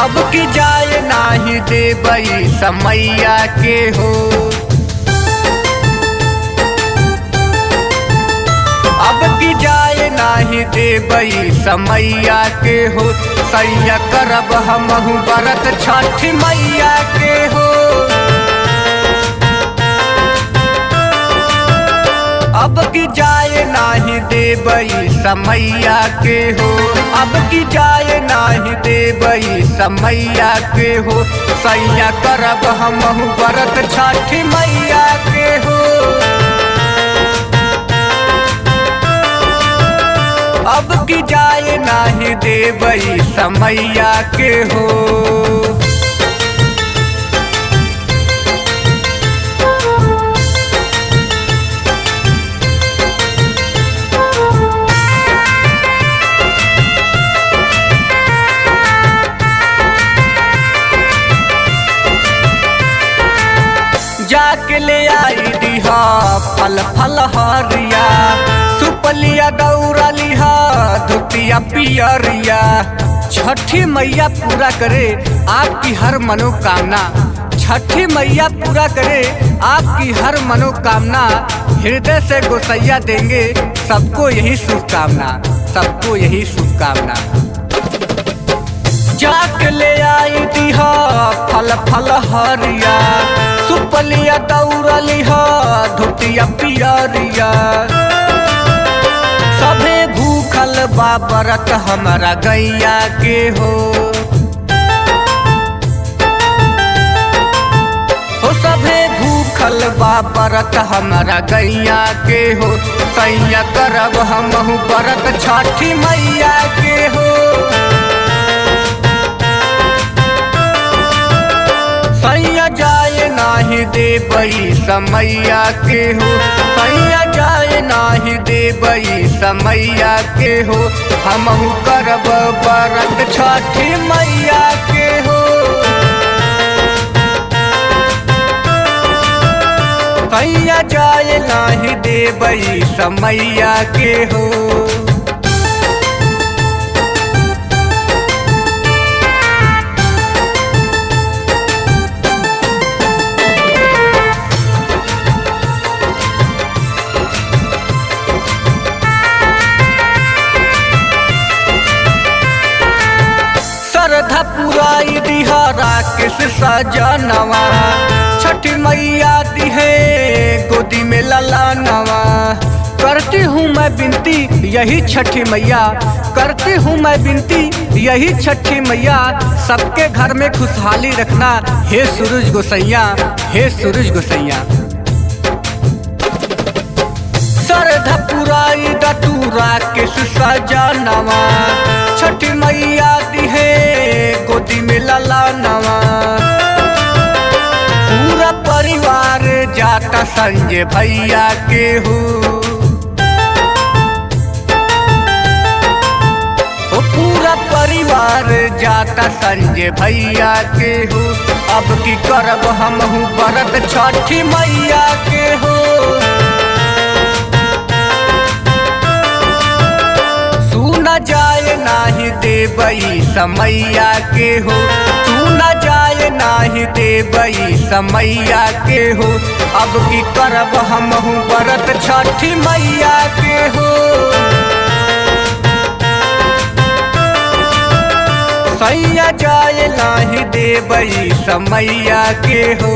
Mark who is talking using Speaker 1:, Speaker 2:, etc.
Speaker 1: अब की जाए नाही देबई समैया के हो। अब की जाए नाही देबई समैया के हो। सैया करब हमहु व्रत छठी मैया के हो। अब की जाए नाही देबई समैया के हो। अब की जाए नाही देबई समैया के हो। सैया करब हमहु व्रत छठी मैया के हो। अब की जाए नाही देबई समैया के हो। जाके ले आई दिहा फल फल हरिया। सुपलिया दौरा लिहा धुतिया पियरिया। छठी मैया पूरा करे आपकी हर मनोकामना। छठी मैया पूरा करे आपकी हर मनोकामना। हृदय से गोसैया देंगे सबको यही शुभकामना। सबको यही शुभकामना। जाके ले आई दिहा फल फल हरिया। सुपलिया दौरा लिहा धुतिया पियरिया। सभे भूखल बा व्रत हमरा गैया के हो। सभे भूखल बा व्रत हमरा गैया के हो। सैया करब हमहु व्रत छठी मैया के हो। सैया जाए नाही देबई समैया के हो। सैया जाए नाही देबई समैया के हो। हमहु करब व्रत छठी मैया के हो। सैया जाए नाही देबई समैया के हो। श्रद्धा पुराई दिहा राकेश सजनवा। छठी मैया दिहे गोदी में ललनवा। करती हूँ मैं विनती यही छठी मैया। करती हूँ मैं विनती यही छठी मैया। सबके घर में खुशहाली रखना हे सूरज गोसैया। हे सूरज गोसैया। श्रद्धा पुराई दतू राकेश सजनवा। छठी मैया दिहे गोदी में ललनवा। पूरा परिवार जाता संजय भैया के हो। पूरा परिवार जाता संजय भैया के हो। अब की करब हमहु व्रत छठी मैया के हो। सुना जाए नाही देबई समैया के हो। सुना जाए नाही देबई समैया के हो। अब की करब हमहु व्रत छठी मैया के हो। सैया जाए नाही देबई समैया के हो।